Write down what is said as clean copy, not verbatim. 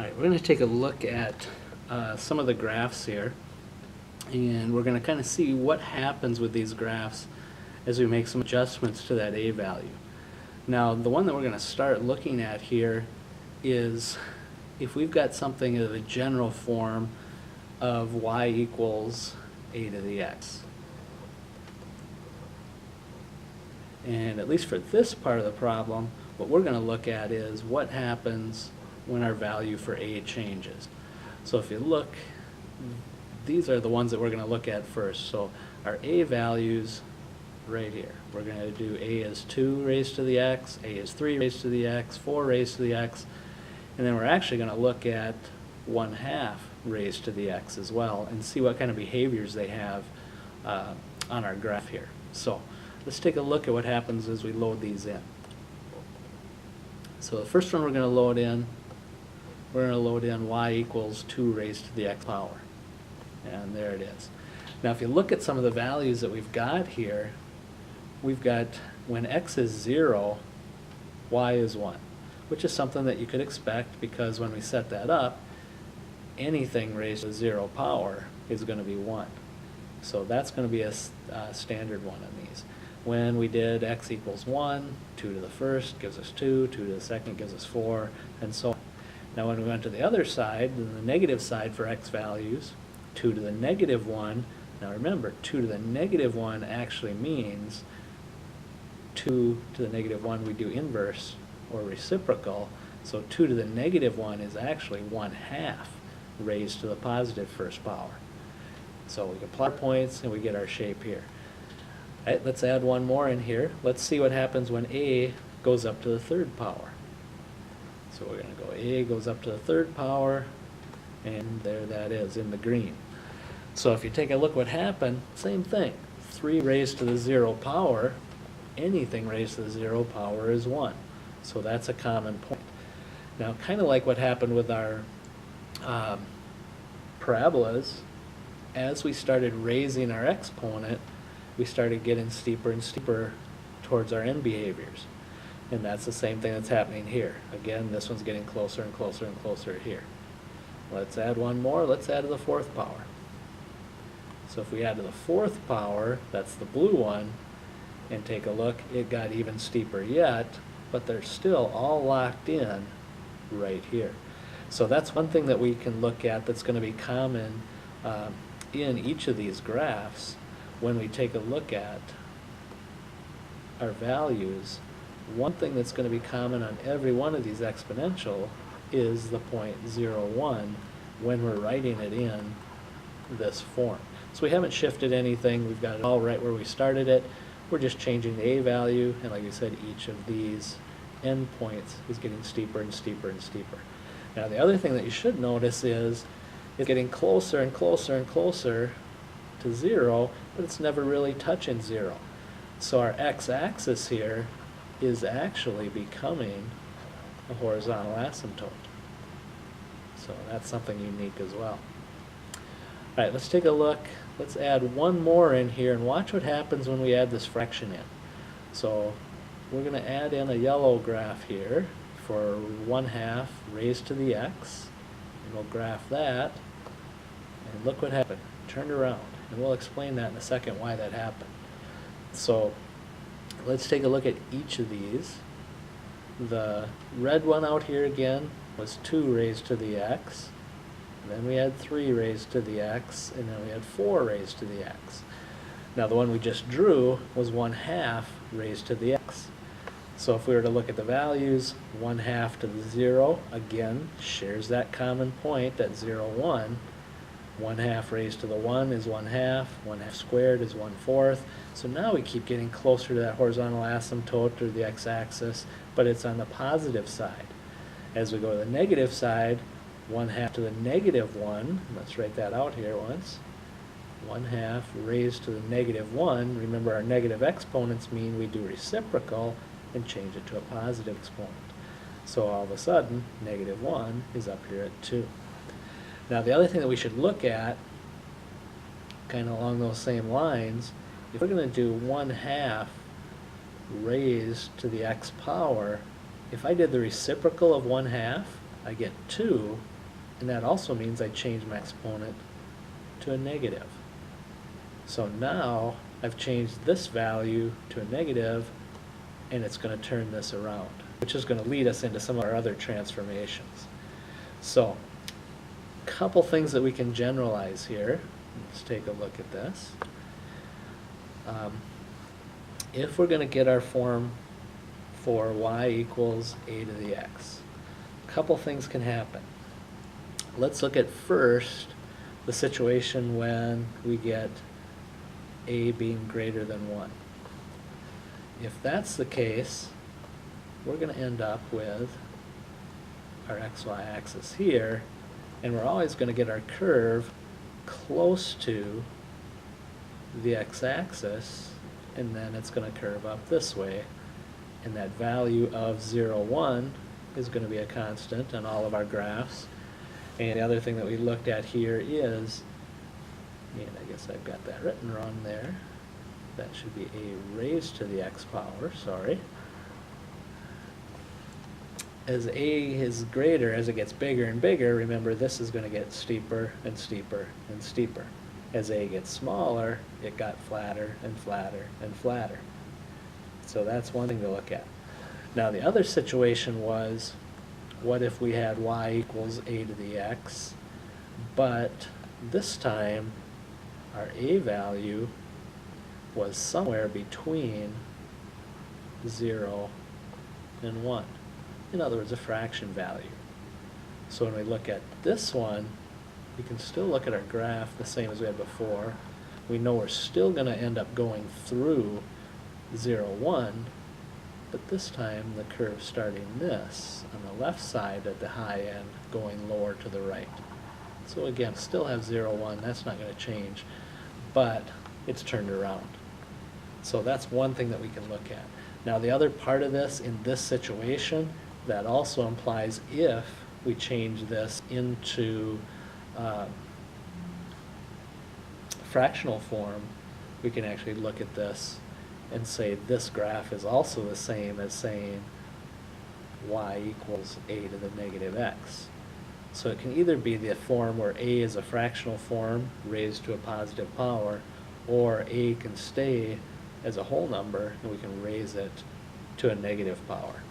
Alright, we're going to take a look at some of the graphs here, and we're going to kind of see what happens with these graphs as we make some adjustments to that a value. Now, the one that we're going to start looking at here is if we've got something of the general form of y equals a to the x. And at least for this part of the problem, what we're going to look at is what happens when our value for a changes. So if you look, these are the ones that we're going to look at first. So our a values right here. We're going to do a is 2 raised to the x, a is 3 raised to the x, 4 raised to the x, and then we're actually going to look at 1/2 raised to the x as well and see what kind of behaviors they have on our graph here. So let's take a look at what happens as we load these in. So the first one we're going to load in, y equals 2 raised to the x power. And there it is. Now if you look at some of the values that we've got here, we've got when x is 0, y is 1, which is something that you could expect because when we set that up, anything raised to 0 power is going to be 1. So that's going to be a standard one on these. When we did x equals 1, 2 to the first gives us 2, 2 to the second gives us 4, and so on. Now when we went to the other side, the negative side for x values, 2 to the negative 1, now remember 2 to the negative 1 actually means 2 to the negative 1 we do inverse or reciprocal, so 2 to the negative 1 is actually 1/2 raised to the positive first power. So we can plot points and we get our shape here. All right, let's add one more in here. Let's see what happens when a goes up to the third power. So we're going to go a goes up to the third power, and there that is in the green. So if you take a look what happened, same thing. 3 raised to the 0 power, anything raised to the 0 power is 1. So that's a common point. Now kind of like what happened with our parabolas, as we started raising our exponent, we started getting steeper and steeper towards our end behaviors. And that's the same thing that's happening here. Again, this one's getting closer and closer and closer here. Let's add one more. Let's add to the 4th power. So if we add to the 4th power, that's the blue one, and take a look, it got even steeper yet, but they're still all locked in right here. So that's one thing that we can look at that's going to be common in each of these graphs when we take a look at our values. One thing that's going to be common on every one of these exponential is the point 0,1 when we're writing it in this form. So we haven't shifted anything. We've got it all right where we started it. We're just changing the a value, and like I said, each of these endpoints is getting steeper and steeper and steeper. Now the other thing that you should notice is it's getting closer and closer and closer to 0, but it's never really touching 0. So our x-axis here is actually becoming a horizontal asymptote. So that's something unique as well. All right, let's take a look. Let's add one more in here and watch what happens when we add this fraction in. So we're going to add in a yellow graph here for 1/2 raised to the x, and we'll graph that, and look what happened. Turned around, and we'll explain that in a second why that happened. So let's take a look at each of these. The red one out here again was 2 raised to the x, and then we had 3 raised to the x, and then we had 4 raised to the x. Now the one we just drew was 1/2 raised to the x. So if we were to look at the values, 1/2 to the 0, again, shares that common point, that 0, 1. 1/2 raised to the 1 is 1/2, 1/2 squared is 1/4. So now we keep getting closer to that horizontal asymptote or the x-axis, but it's on the positive side. As we go to the negative side, 1/2 to the negative 1, let's write that out here once. 1/2 raised to the negative 1, remember our negative exponents mean we do reciprocal and change it to a positive exponent. So all of a sudden, negative 1 is up here at 2. Now the other thing that we should look at, kind of along those same lines, if we're going to do 1/2 raised to the x power, if I did the reciprocal of 1/2, I get 2, And that also means I change my exponent to a negative. So now I've changed this value to a negative, and it's going to turn this around, which is going to lead us into some of our other transformations. So, a couple things that we can generalize here. Let's take a look at this. If we're going to get our form for y equals a to the x, a couple things can happen. Let's look at first the situation when we get a being greater than 1. If that's the case, we're going to end up with our xy axis here, and we're always going to get our curve close to the x-axis, and then it's going to curve up this way, and that value of 0, 1 is going to be a constant on all of our graphs. And the other thing that we looked at here is, and I guess I've got that written wrong there, that should be a raised to the x power, sorry. As a is greater, as it gets bigger and bigger, remember this is going to get steeper and steeper and steeper. As a gets smaller, it got flatter and flatter and flatter. So that's one thing to look at. Now the other situation was, what if we had y equals a to the x, but this time our a value was somewhere between 0 and 1. In other words, a fraction value. So when we look at this one, we can still look at our graph the same as we had before. We know we're still going to end up going through 0, 1, but this time the curve starting this on the left side at the high end, going lower to the right. So again, still have 0, 1, that's not going to change, but it's turned around. So that's one thing that we can look at. Now the other part of this, in this situation, that also implies if we change this into fractional form, we can actually look at this and say this graph is also the same as saying y equals a to the negative x. So it can either be the form where a is a fractional form raised to a positive power, or a can stay as a whole number and we can raise it to a negative power.